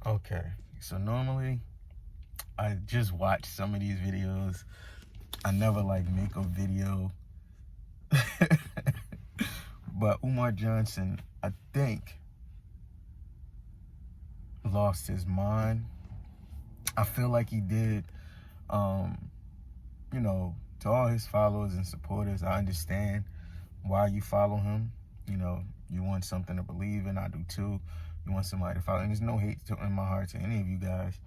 Okay, so normally I just watch some of these videos. I never like make a video. But Umar Johnson, I think, lost his mind. I feel like he did. You know, to all his followers and supporters, I understand why you follow him. You know, you want something to believe in. I do too. You want somebody to follow. And there's no hate in my heart to any of you guys,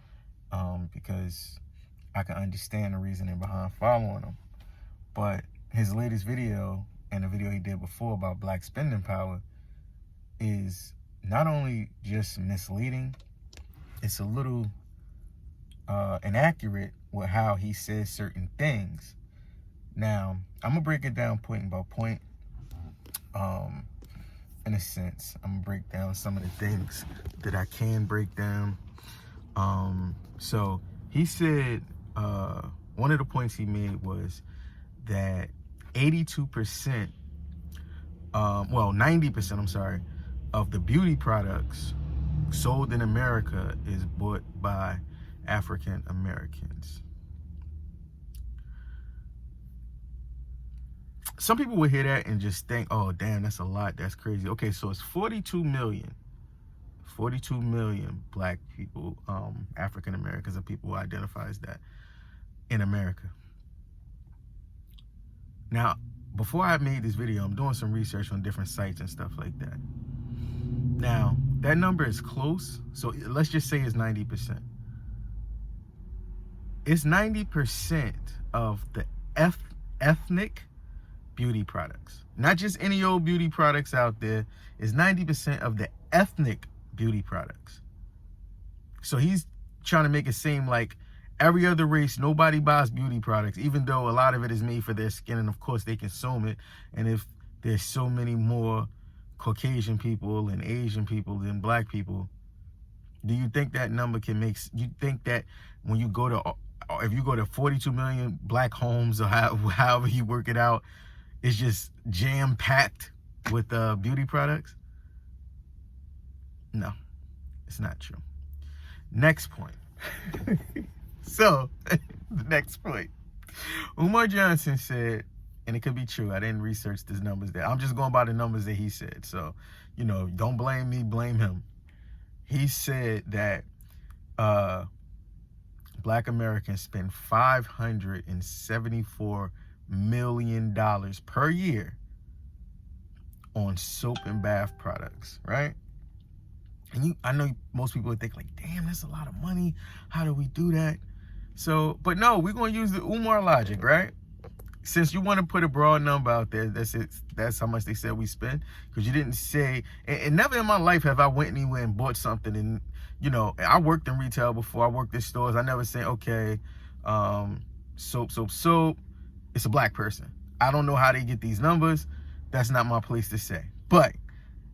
because I can understand the reasoning behind following him. But his latest video and the video he did before about black spending power is not only just misleading, it's a little inaccurate with how he says certain things. Now, I'm going to break it down point by point. In a sense, I'm going to break down some of the things that I can break down. So he said, one of the points he made was that 82%, 90%, I'm sorry, of the beauty products sold in America is bought by African Americans. Some people would hear that and just think, oh, damn, that's a lot. That's crazy. Okay, so it's 42 million black people, African Americans, and people who identify as that in America. Now, before I made this video, I'm doing some research on different sites and stuff like that. Now, that number is close. So let's just say it's 90%. It's 90% of the ethnic beauty products. Not just any old beauty products out there. It's 90% of the ethnic beauty products. So he's trying to make it seem like every other race, nobody buys beauty products, even though a lot of it is made for their skin, and of course they consume it. And if there's so many more Caucasian people and Asian people than black people, do you think that number can make, you think that when you go to, if you go to 42 million black homes, or however you work it out, it's just jam-packed with beauty products? No, it's not true. Next point. So, the next point. Umar Johnson said, and it could be true, I didn't research these numbers there. I'm just going by the numbers that he said. So, you know, don't blame me, blame him. He said that black Americans spend $574 million per year on soap and bath products, right? And I know most people would think like, damn, that's a lot of money. How do we do that? So, but no, we're going to use the Umar logic, right? Since you want to put a broad number out there, that's it. That's how much they said we spend. Because you didn't say, and never in my life have I went anywhere and bought something. And, you know, I worked in retail before. I worked in stores. I never say, okay, soap. It's a black person. I don't know how they get these numbers. That's not my place to say. But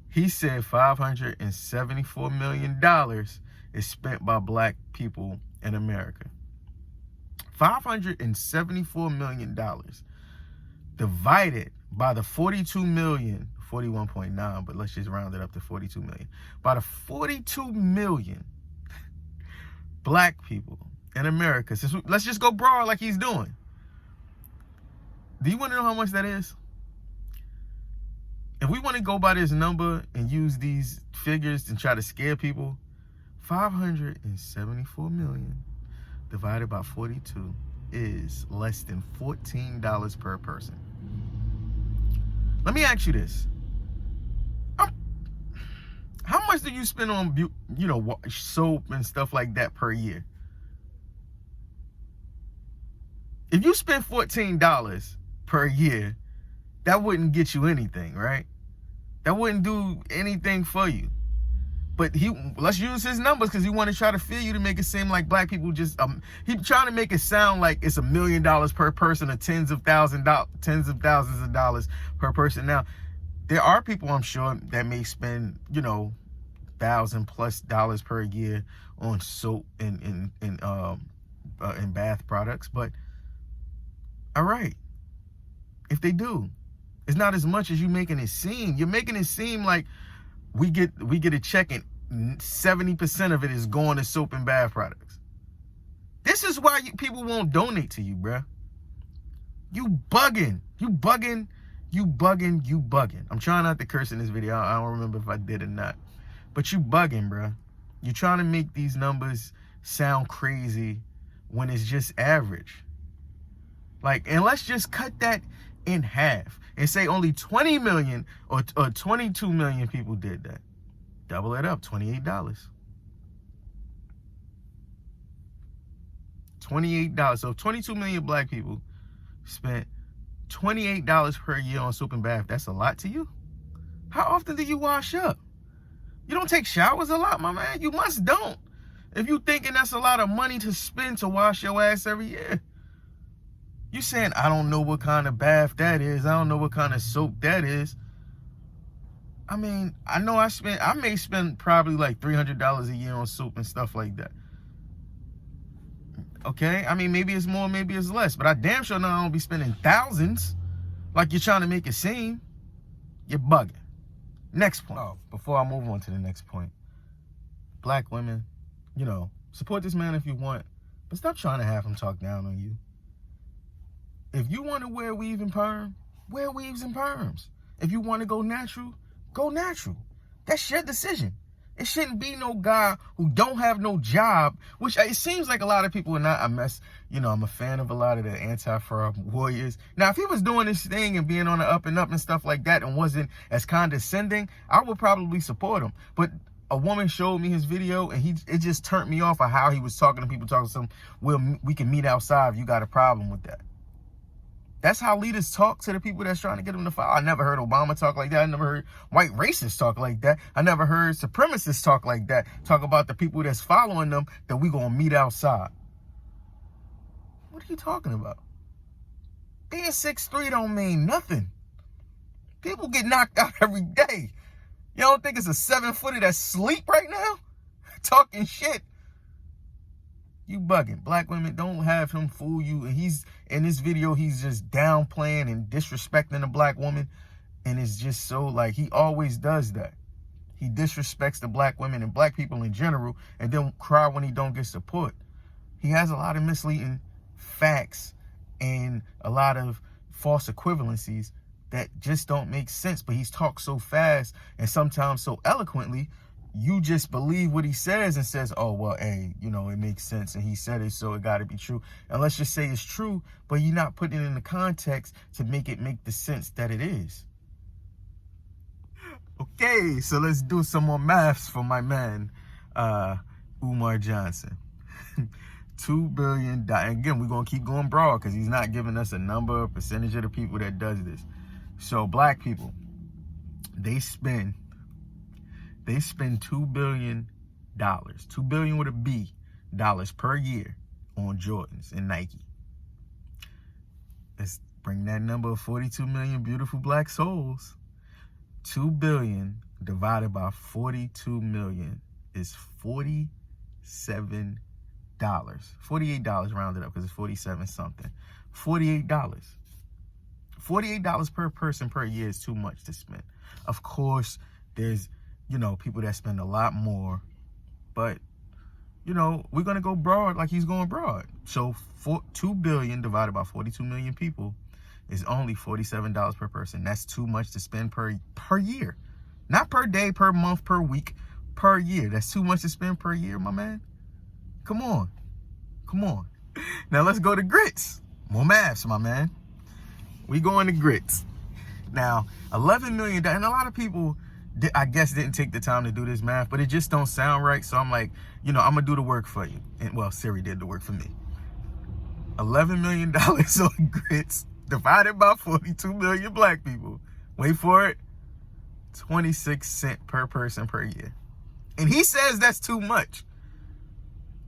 he said $574 million is spent by black people in America. $574 million divided by the 42 million, 41.9, but let's just round it up to 42 million. By the 42 million black people in America, let's just go broad like he's doing. Do you want to know how much that is? If we want to go by this number and use these figures and try to scare people, 574 million divided by 42 is less than $14 per person. Let me ask you this. How much do you spend on, you know, soap and stuff like that per year? If you spend $14 per year, that wouldn't get you anything, right? That wouldn't do anything for you. But let's use his numbers because he want to try to fear you to make it seem like black people just, he's trying to make it sound like it's $1 million per person or tens of thousands of dollars per person. Now, there are people, I'm sure, that may spend, you know, $1,000+ per year on soap and bath products. But all right, if they do, it's not as much as you making it seem. You're making it seem like we get a check and 70% of it is going to soap and bath products. This is why people won't donate to you, bruh. You bugging. You bugging. You bugging. You bugging. I'm trying not to curse in this video. I don't remember if I did or not. But you bugging, bruh. You're trying to make these numbers sound crazy when it's just average. Like, and let's just cut that in half and say only 20 million or 22 million people did that. Double it up, $28. $28. So 22 million black people spent $28 per year on soap and bath. That's a lot to you? How often do you wash up? You don't take showers a lot, my man? You must don't. If you thinking that's a lot of money to spend to wash your ass every year. You saying, I don't know what kind of bath that is. I don't know what kind of soap that is. I mean, I know I may spend probably like $300 a year on soap and stuff like that. Okay? I mean, maybe it's more, maybe it's less. But I damn sure know I don't be spending thousands like you're trying to make it seem. You're bugging. Next point. Oh, before I move on to the next point. Black women, you know, support this man if you want, but stop trying to have him talk down on you. If you want to wear weave and perm, wear weaves and perms. If you want to go natural, go natural. That's your decision. It shouldn't be no guy who don't have no job, which it seems like a lot of people are not. I'm a fan of a lot of the anti-fraud warriors. Now, if he was doing this thing and being on the up and up and stuff like that and wasn't as condescending, I would probably support him. But a woman showed me his video and it just turned me off of how he was talking to people, talking to some, we can meet outside if you got a problem with that. That's how leaders talk to the people that's trying to get them to follow. I never heard Obama talk like that. I never heard white racists talk like that. I never heard supremacists talk like that. Talk about the people that's following them that we gonna meet outside. What are you talking about? Being 6'3" don't mean nothing. People get knocked out every day. You don't think it's a 7-footer that's asleep right now? Talking shit. You bugging. Black women, don't have him fool you. And he's in this video, he's just downplaying and disrespecting a black woman. And it's just so like, he always does that. He disrespects the black women and black people in general and then cry when he don't get support. He has a lot of misleading facts and a lot of false equivalencies that just don't make sense. But he's talked so fast and sometimes so eloquently, you just believe what he says and says, oh, well, hey, you know, it makes sense. And he said it, so it got to be true. And let's just say it's true, but you're not putting it in the context to make it make the sense that it is. Okay, so let's do some more maths for my man, Umar Johnson. $2 billion. Again, we're going to keep going broad because he's not giving us a number, a percentage of the people that does this. So black people, they spend $2 billion, $2 billion with a B, dollars per year on Jordans and Nike. Let's bring that number of 42 million beautiful black souls. 2 billion divided by 42 million is $47. $48 rounded up because it's 47 something. $48. $48 per person per year is too much to spend. Of course, there's, you know, people that spend a lot more, but, you know, we're going to go broad like he's going broad. So 2 billion divided by 42 million people is only $47 per person. That's too much to spend per year. Not per day, per month, per week, per year. That's too much to spend per year, my man. Come on. Come on. Now let's go to grits. More maths, my man. We going to grits. Now, $11 million, and a lot of people, I guess, didn't take the time to do this math, but it just don't sound right. So I'm like, you know, I'm going to do the work for you. And well, Siri did the work for me. $11 million on grits divided by 42 million black people. Wait for it. 26 cents per person per year. And he says that's too much.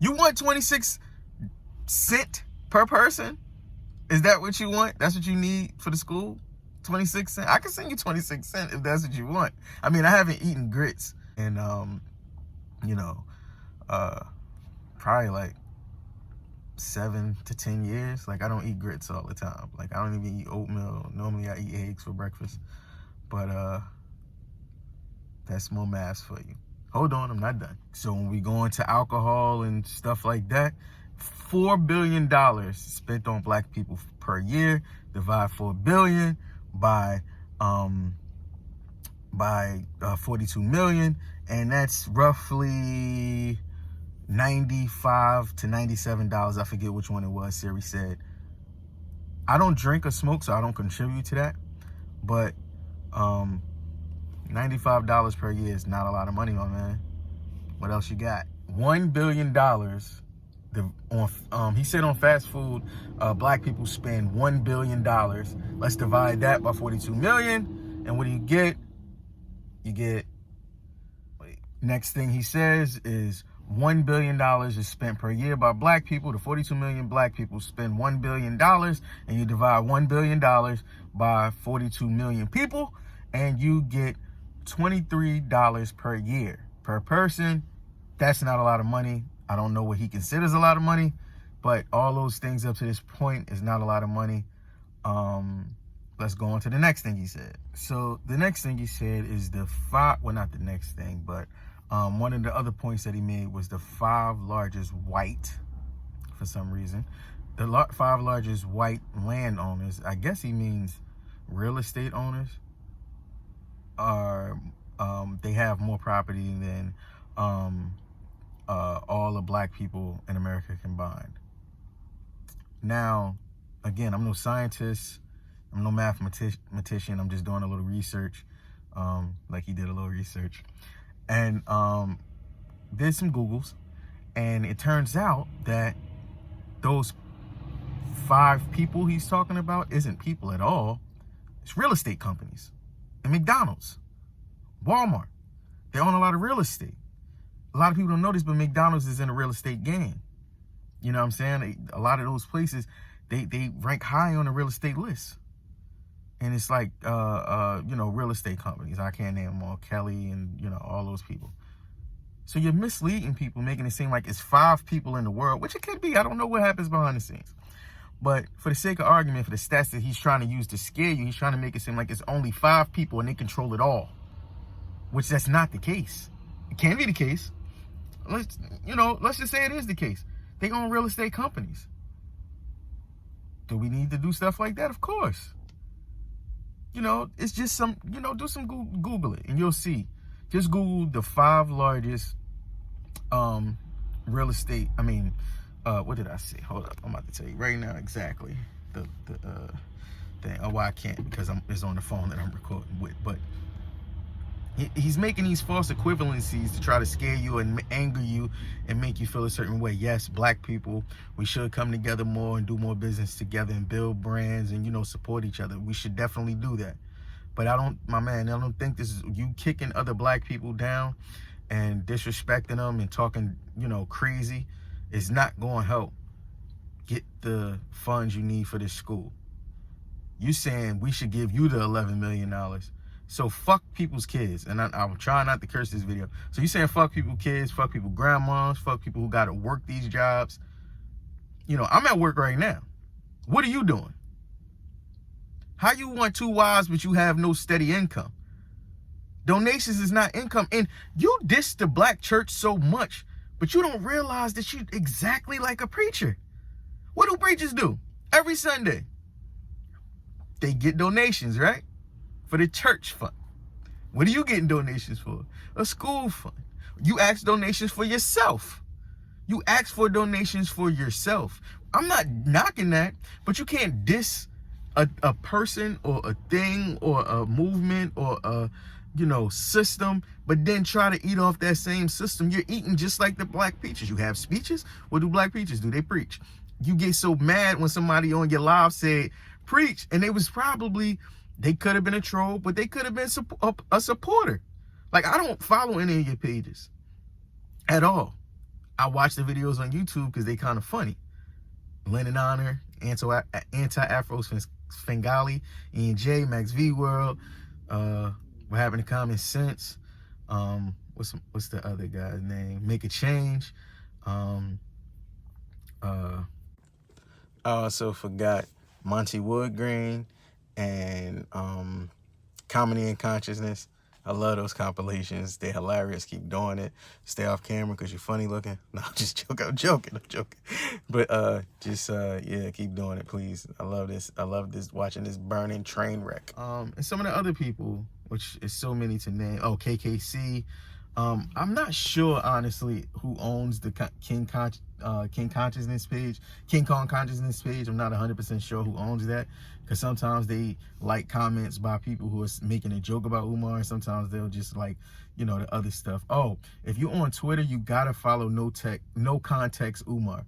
You want 26 cents per person? Is that what you want? That's what you need for the school? 26 cents? I can send you 26 cents if that's what you want. I mean, I haven't eaten grits in, you know, probably like 7 to 10 years. Like, I don't eat grits all the time. Like, I don't even eat oatmeal. Normally, I eat eggs for breakfast. But that's more maths for you. Hold on, I'm not done. So when we go into alcohol and stuff like that, $4 billion spent on black people per year. Divide 4 billion by 42 million, and that's roughly $95 to $97. I forget which one it was. Siri said. I don't drink or smoke, so I don't contribute to that. But $95 per year is not a lot of money, my man. What else you got? $1 billion. He said on fast food, black people spend $1 billion. Let's divide that by 42 million. And what do you get? You get, next thing he says is $1 billion is spent per year by black people. The 42 million black people spend $1 billion, and you divide $1 billion by 42 million people, and you get $23 per year per person. That's not a lot of money. I don't know what he considers a lot of money, but all those things up to this point is not a lot of money. Let's go on to the next thing he said. So the next thing he said is not the next thing, but one of the other points that he made was the 5 largest white, for some reason, the 5 largest white landowners, I guess he means real estate owners, are they have more property than all the black people in America combined. Now, again, I'm no scientist, I'm no mathematician, I'm just doing a little research, like he did a little research, and did some Googles, and it turns out that those 5 people he's talking about isn't people at all. It's real estate companies, and McDonald's, Walmart. They own a lot of real estate. A lot of people don't know this, but McDonald's is in a real estate game. You know what I'm saying? A lot of those places, they rank high on the real estate list. And it's like, real estate companies. I can't name them all. Kelly and, all those people. So you're misleading people, making it seem like it's 5 people in the world, which it could be. I don't know what happens behind the scenes. But for the sake of argument, for the stats that he's trying to use to scare you, he's trying to make it seem like it's only 5 people and they control it all, which that's not the case. It can be the case. Let's just say it is the case. They own real estate companies. Do we need to do stuff like that? Of course. It's just some, do some Google it and you'll see. Just Google the 5 largest real estate. What did I say? Hold up. I'm about to tell you right now exactly the thing. Oh, well, I can't because it's on the phone that I'm recording with. But he's making these false equivalencies to try to scare you and anger you and make you feel a certain way. Yes, black people, we should come together more and do more business together and build brands and, support each other. We should definitely do that. But I don't think this is you kicking other black people down and disrespecting them and talking, crazy is not going to help get the funds you need for this school. You saying we should give you the $11 million. So fuck people's kids. And I'm trying not to curse this video. So you saying fuck people kids, fuck people grandmas, fuck people who got to work these jobs. I'm at work right now. What are you doing? How you want 2 wives but you have no steady income? Donations is not income. And you diss the black church so much, but you don't realize that you exactly like a preacher. What do preachers do every Sunday? They get donations, right? For the church fund. What are you getting donations for? A school fund. You ask donations for yourself. You ask for donations for yourself. I'm not knocking that, but you can't diss a person or a thing or a movement or a system, but then try to eat off that same system. You're eating just like the black preachers. You have speeches. What do black preachers do? They preach. You get so mad when somebody on your live said preach, and they could have been a troll, but they could have been a supporter. Like, I don't follow any of your pages at all. I watch the videos on YouTube because they kind of funny. Lennon Honor, Anti-Afros Svengali, Ian J, Max V World, What Happened to Common Sense, what's the other guy's name? Make a Change. I also forgot Monty Woodgreen and Comedy and Consciousness. I love those compilations. They're hilarious. Keep doing it. Stay off camera because you're funny looking. No, I'm just joking. I'm joking. But yeah, keep doing it, please. I love this. I love this, watching this burning train wreck. And some of the other people, which is so many to name. Oh, KKC. I'm not sure, honestly, who owns the King Consciousness page, King Kong Consciousness page. I'm not 100% sure who owns that, because sometimes they like comments by people who are making a joke about Umar, and sometimes they'll just like, you know, the other stuff. Oh, if you're on Twitter, you gotta follow No Context Umar.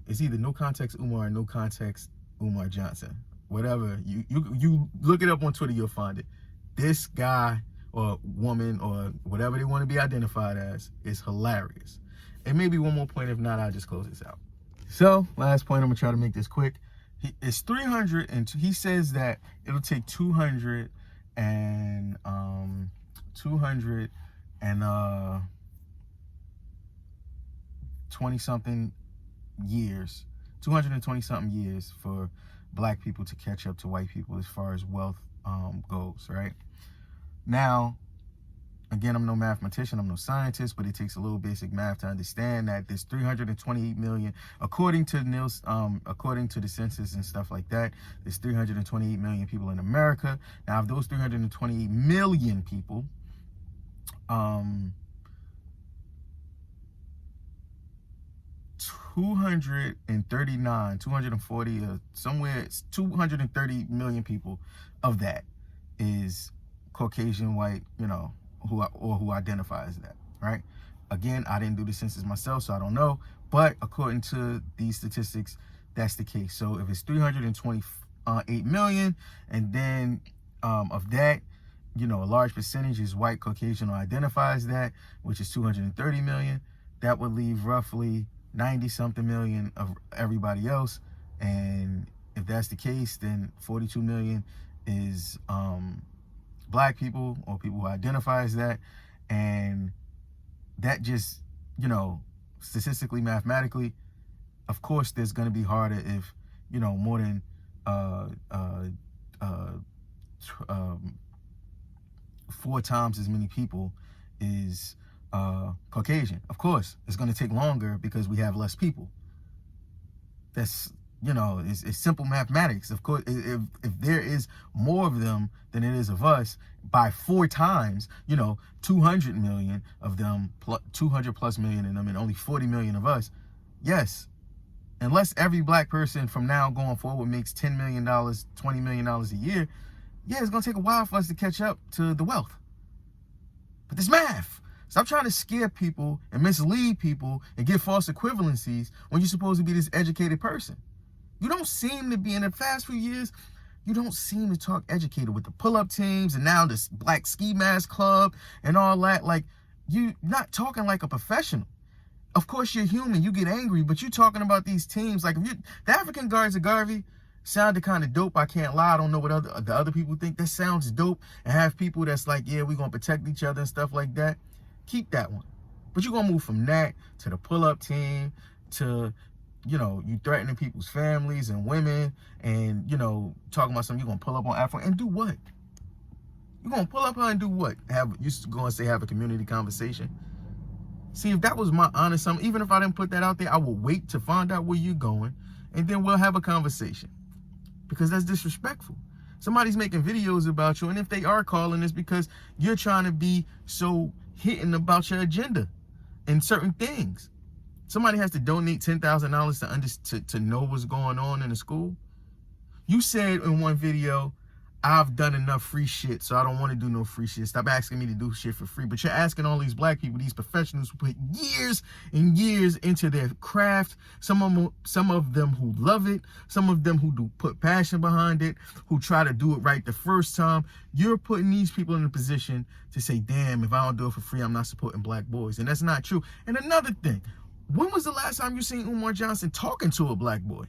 It's either No Context Umar or No Context Umar Johnson. Whatever, you look it up on Twitter, you'll find it. This guy or woman or whatever they want to be identified as is hilarious. And maybe one more point. If not, I'll just close this out. So last point, I'm gonna try to make this quick. It's 300, and he says that it'll take 220 something years, 220 something years for black people to catch up to white people as far as wealth goes, right? Now, again, I'm no mathematician, I'm no scientist, but it takes a little basic math to understand that there's 328 million, according to the census and stuff like that, there's 328 million people in America. Now, of those 328 million people, 240, or somewhere, it's 230 million people of that is Caucasian, white, you know, who identifies that, right? Again, I didn't do the census myself, so I don't know, but according to these statistics, that's the case. So if it's 328 million, and then of that, you know, a large percentage is white, Caucasian, who identifies that, which is 230 million, that would leave roughly 90 something million of everybody else. And if that's the case, then 42 million is black people, or people who identify as that. And that just, you know, statistically, mathematically, of course, there's going to be harder if, you know, more than 4 times as many people is Caucasian. Of course, it's going to take longer because we have less people. That's, you know, it's simple mathematics. Of course, if there is more of them than it is of us, by 4 times, you know, 200 million of them, 200 plus million of them, and only 40 million of us, yes, unless every black person from now going forward makes $10 million, $20 million a year, yeah, it's going to take a while for us to catch up to the wealth. But this math. Stop trying to scare people and mislead people and give false equivalencies when you're supposed to be this educated person. You don't seem to be, in the past few years, you don't seem to talk educated with the pull-up teams and now this black ski mask club and all that. Like, you're not talking like a professional. Of course, you're human. You get angry, but you're talking about these teams. Like, if the African Guards of Garvey sounded kind of dope. I can't lie. I don't know what the other people think. That sounds dope. And have people that's like, yeah, we're going to protect each other and stuff like that. Keep that one. But you're going to move from that to the pull-up team to, you know, you threatening people's families and women, and, you know, talking about something, you're going to pull up on Afro and do what? You're going to pull up her and do what? You going to say have a community conversation? See, if that was my honest something, even if I didn't put that out there, I will wait to find out where you're going, and then we'll have a conversation. Because that's disrespectful. Somebody's making videos about you, and if they are calling, it's because you're trying to be so hitting about your agenda and certain things. Somebody has to donate $10,000 to know what's going on in the school. You said in one video, I've done enough free shit, so I don't want to do no free shit. Stop asking me to do shit for free. But you're asking all these black people, these professionals who put years and years into their craft. Some of them who love it, some of them who do put passion behind it, who try to do it right the first time. You're putting these people in a position to say, damn, if I don't do it for free, I'm not supporting black boys. And that's not true. And another thing, when was the last time you seen Umar Johnson talking to a black boy?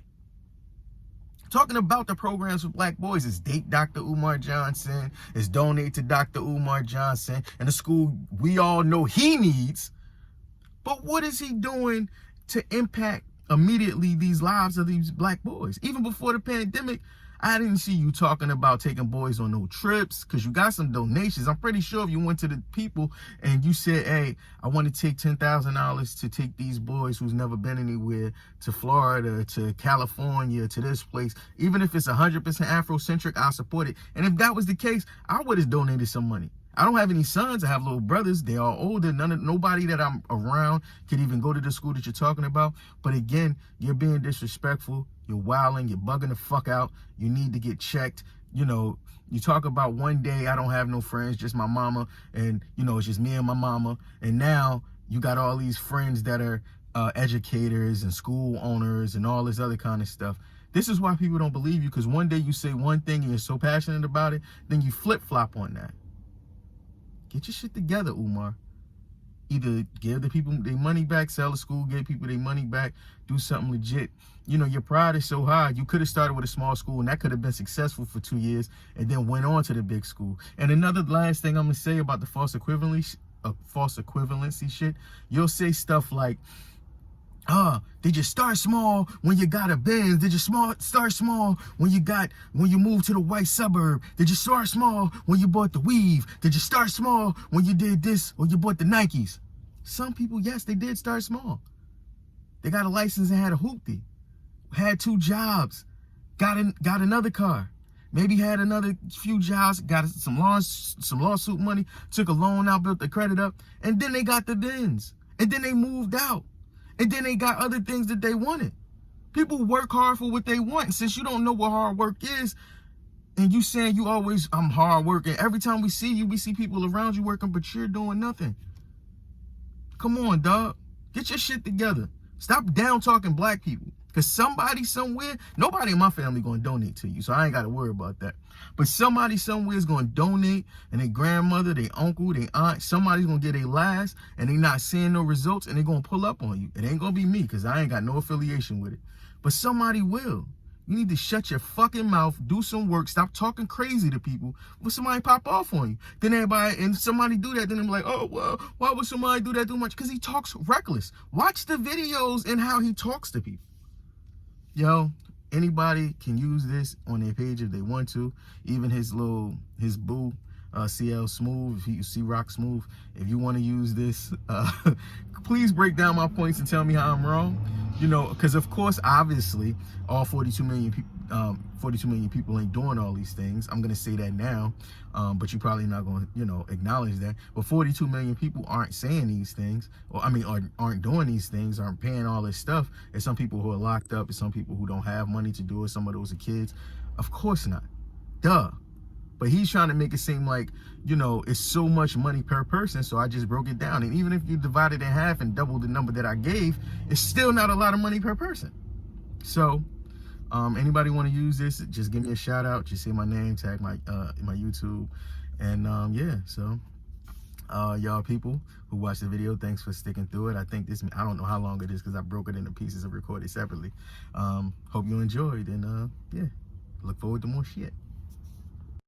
Talking about the programs for black boys is Date Dr. Umar Johnson, is Donate to Dr. Umar Johnson, and the school we all know he needs. But what is he doing to impact immediately these lives of these black boys? Even before the pandemic, I didn't see you talking about taking boys on no trips because you got some donations. I'm pretty sure if you went to the people and you said, hey, I want to take $10,000 to take these boys who's never been anywhere to Florida, to California, to this place, even if it's 100% Afrocentric, I'll support it. And if that was the case, I would have donated some money. I don't have any sons. I have little brothers. They are older. Nobody that I'm around could even go to the school that you're talking about. But again, you're being disrespectful. You're wilding. You're bugging the fuck out. You need to get checked. You know, you talk about one day I don't have no friends, just my mama. And, you know, it's just me and my mama. And now you got all these friends that are educators and school owners and all this other kind of stuff. This is why people don't believe you, because one day you say one thing and you're so passionate about it, then you flip-flop on that. Get your shit together, Umar. Either give the people their money back, sell the school, give people their money back, do something legit. You know, your pride is so high. You could have started with a small school, and that could have been successful for 2 years, and then went on to the big school. And another last thing I'm going to say about the false equivalency shit, you'll say stuff like, did you start small when you got a Benz? Did you start small when you moved to the white suburb? Did you start small when you bought the weave? Did you start small when you did this or you bought the Nikes? Some people, yes, they did start small. They got a license and had a hoopty, had 2 jobs, got another car, maybe had another few jobs, got some lawsuit money, took a loan out, built the credit up, and then they got the Benz, and then they moved out. And then they got other things that they wanted. People work hard for what they want. And since you don't know what hard work is, and you saying you always, I'm hard working. Every time we see you, we see people around you working, but you're doing nothing. Come on, dog. Get your shit together. Stop down talking black people. Because somebody somewhere, nobody in my family going to donate to you, so I ain't got to worry about that. But somebody somewhere is going to donate, and their grandmother, their uncle, their aunt, somebody's going to get a last, and they not seeing no results, and they're going to pull up on you. It ain't going to be me, because I ain't got no affiliation with it. But somebody will. You need to shut your fucking mouth, do some work, stop talking crazy to people when somebody pop off on you. Then everybody, and somebody do that, then they're like, oh, well, why would somebody do that too much? Because he talks reckless. Watch the videos and how he talks to people. Yo, anybody can use this on their page if they want to. Even his boo, CL Smooth, if you see Rock Smooth, if you want to use this, please break down my points and tell me how I'm wrong. You know, because of course, obviously, all 42 million people ain't doing all these things. I'm gonna say that now, but you're probably not gonna, you know, acknowledge that. But 42 million people aren't saying these things, or I mean, aren't doing these things, aren't paying all this stuff. There's some people who are locked up, there's some people who don't have money to do it. Some of those are kids. Of course not. Duh. But he's trying to make it seem like, you know, it's so much money per person, so I just broke it down. And even if you divide it in half and double the number that I gave, it's still not a lot of money per person. So, anybody want to use this, just give me a shout out. Just say my name, tag my YouTube. And yeah, so y'all people who watched the video, thanks for sticking through it. I don't know how long it is because I broke it into pieces and recorded separately. Hope you enjoyed, and yeah, look forward to more shit.